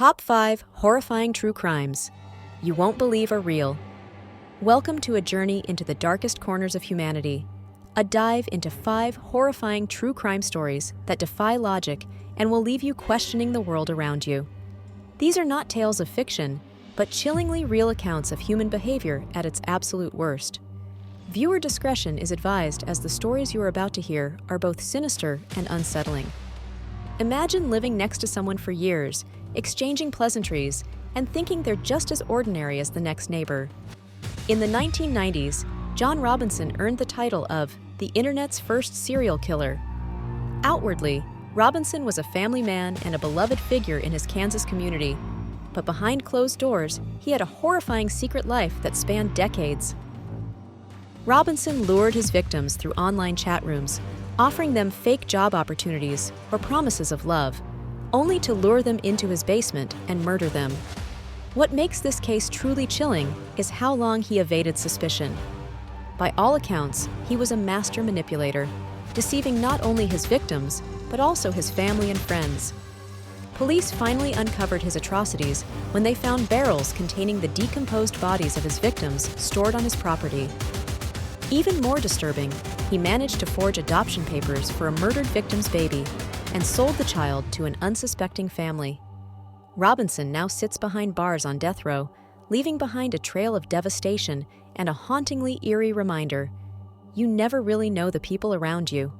Top 5 Horrifying True Crimes You Won't Believe Are Real. Welcome to a journey into the darkest corners of humanity. A dive into 5 horrifying true crime stories that defy logic and will leave you questioning the world around you. These are not tales of fiction, but chillingly real accounts of human behavior at its absolute worst. Viewer discretion is advised, as the stories you are about to hear are both sinister and unsettling. Imagine living next to someone for years, exchanging pleasantries, and thinking they're just as ordinary as the next neighbor. In the 1990s, John Robinson earned the title of the Internet's first serial killer. Outwardly, Robinson was a family man and a beloved figure in his Kansas community, but behind closed doors, he had a horrifying secret life that spanned decades. Robinson lured his victims through online chat rooms, offering them fake job opportunities or promises of love, only to lure them into his basement and murder them. What makes this case truly chilling is how long he evaded suspicion. By all accounts, he was a master manipulator, deceiving not only his victims, but also his family and friends. Police finally uncovered his atrocities when they found barrels containing the decomposed bodies of his victims stored on his property. Even more disturbing, he managed to forge adoption papers for a murdered victim's baby and sold the child to an unsuspecting family. Robinson now sits behind bars on death row, leaving behind a trail of devastation and a hauntingly eerie reminder: you never really know the people around you.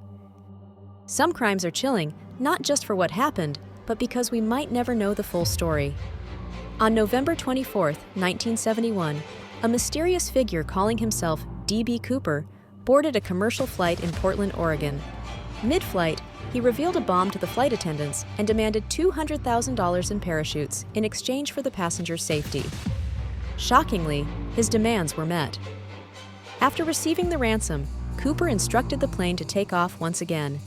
Some crimes are chilling, not just for what happened, but because we might never know the full story. On November 24, 1971, a mysterious figure calling himself D.B. Cooper boarded a commercial flight in Portland, Oregon. Mid-flight, he revealed a bomb to the flight attendants and demanded $200,000 in parachutes in exchange for the passengers' safety. Shockingly, his demands were met. After receiving the ransom, Cooper instructed the plane to take off once again.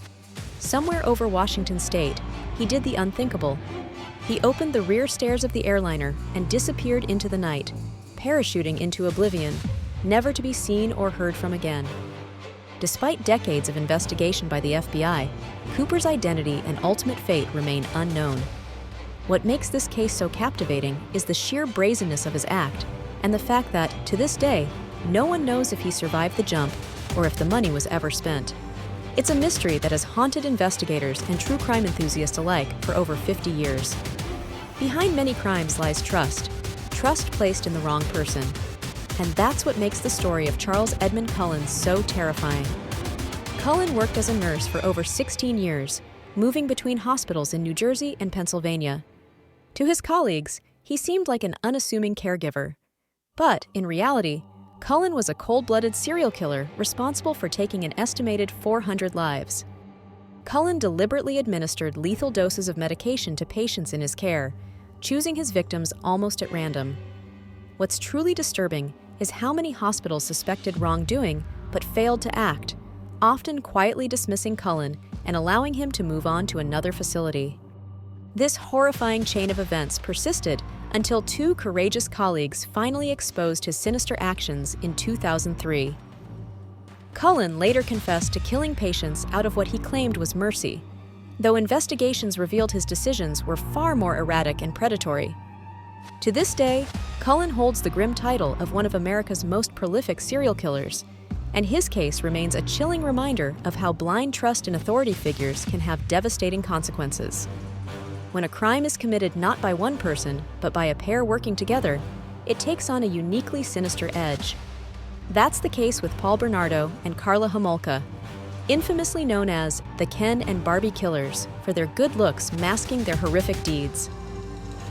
Somewhere over Washington state, he did the unthinkable. He opened the rear stairs of the airliner and disappeared into the night, parachuting into oblivion, never to be seen or heard from again. Despite decades of investigation by the FBI, Cooper's identity and ultimate fate remain unknown. What makes this case so captivating is the sheer brazenness of his act, and the fact that, to this day, no one knows if he survived the jump or if the money was ever spent. It's a mystery that has haunted investigators and true crime enthusiasts alike for over 50 years. Behind many crimes lies trust placed in the wrong person. And that's what makes the story of Charles Edmund Cullen so terrifying. Cullen worked as a nurse for over 16 years, moving between hospitals in New Jersey and Pennsylvania. To his colleagues, he seemed like an unassuming caregiver. But, in reality, Cullen was a cold-blooded serial killer responsible for taking an estimated 400 lives. Cullen deliberately administered lethal doses of medication to patients in his care, choosing his victims almost at random. What's truly disturbing is how many hospitals suspected wrongdoing but failed to act, often quietly dismissing Cullen and allowing him to move on to another facility. This horrifying chain of events persisted until 2 courageous colleagues finally exposed his sinister actions in 2003. Cullen later confessed to killing patients out of what he claimed was mercy, though investigations revealed his decisions were far more erratic and predatory. To this day, Cullen holds the grim title of one of America's most prolific serial killers, and his case remains a chilling reminder of how blind trust in authority figures can have devastating consequences. When a crime is committed not by one person, but by a pair working together, it takes on a uniquely sinister edge. That's the case with Paul Bernardo and Karla Homolka, infamously known as the Ken and Barbie Killers for their good looks masking their horrific deeds.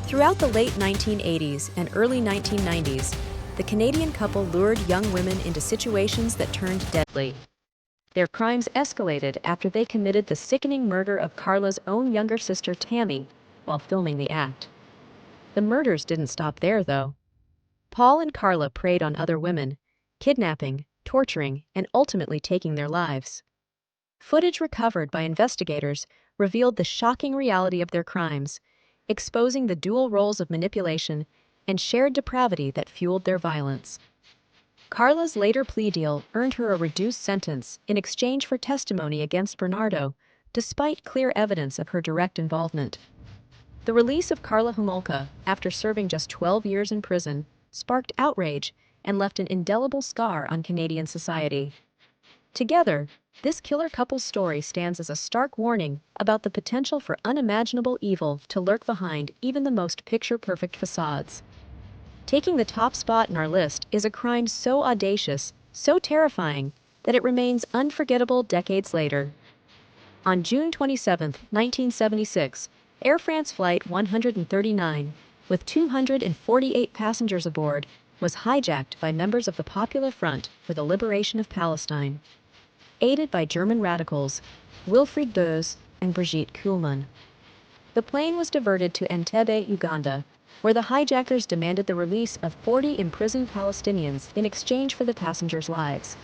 Throughout the late 1980s and early 1990s, the Canadian couple lured young women into situations that turned deadly. Their crimes escalated after they committed the sickening murder of Karla's own younger sister Tammy while filming the act. The murders didn't stop there, though. Paul and Karla preyed on other women, kidnapping, torturing, and ultimately taking their lives. Footage recovered by investigators revealed the shocking reality of their crimes, exposing the dual roles of manipulation and shared depravity that fueled their violence. Karla's later plea deal earned her a reduced sentence in exchange for testimony against Bernardo, despite clear evidence of her direct involvement. The release of Karla Homolka, after serving just 12 years in prison, sparked outrage and left an indelible scar on Canadian society. Together, this killer couple's story stands as a stark warning about the potential for unimaginable evil to lurk behind even the most picture-perfect facades. Taking the top spot in our list is a crime so audacious, so terrifying, that it remains unforgettable decades later. On June 27, 1976, Air France Flight 139, with 248 passengers aboard, was hijacked by members of the Popular Front for the Liberation of Palestine, aided by German radicals Wilfried Böse and Brigitte Kuhlmann. The plane was diverted to Entebbe, Uganda, where the hijackers demanded the release of 40 imprisoned Palestinians in exchange for the passengers' lives.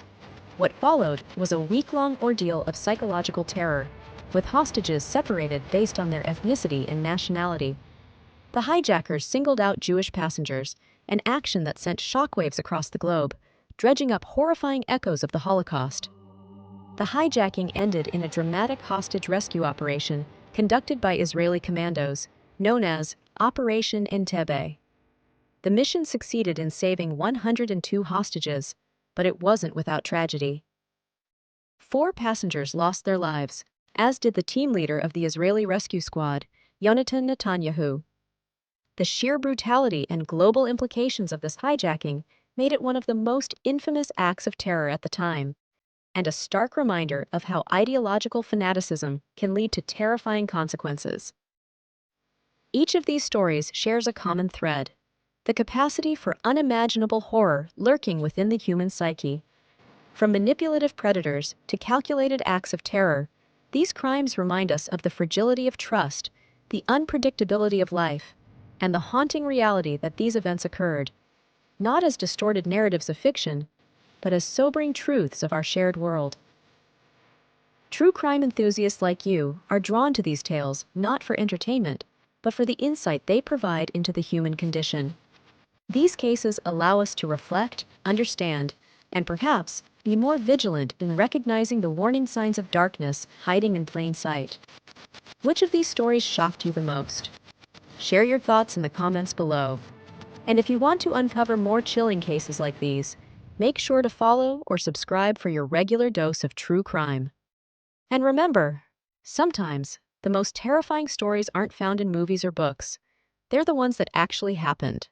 What followed was a week-long ordeal of psychological terror, with hostages separated based on their ethnicity and nationality. The hijackers singled out Jewish passengers, an action that sent shockwaves across the globe, dredging up horrifying echoes of the Holocaust. The hijacking ended in a dramatic hostage rescue operation conducted by Israeli commandos, known as Operation Entebbe. The mission succeeded in saving 102 hostages, but it wasn't without tragedy. 4 passengers lost their lives, as did the team leader of the Israeli rescue squad, Yonatan Netanyahu. The sheer brutality and global implications of this hijacking made it one of the most infamous acts of terror at the time, and a stark reminder of how ideological fanaticism can lead to terrifying consequences. Each of these stories shares a common thread: the capacity for unimaginable horror lurking within the human psyche. From manipulative predators to calculated acts of terror, these crimes remind us of the fragility of trust, the unpredictability of life, and the haunting reality that these events occurred, not as distorted narratives of fiction, but as sobering truths of our shared world. True crime enthusiasts like you are drawn to these tales not for entertainment, but for the insight they provide into the human condition. These cases allow us to reflect, understand, and perhaps be more vigilant in recognizing the warning signs of darkness hiding in plain sight. Which of these stories shocked you the most? Share your thoughts in the comments below. And if you want to uncover more chilling cases like these, make sure to follow or subscribe for your regular dose of true crime. And remember, sometimes the most terrifying stories aren't found in movies or books. They're the ones that actually happened.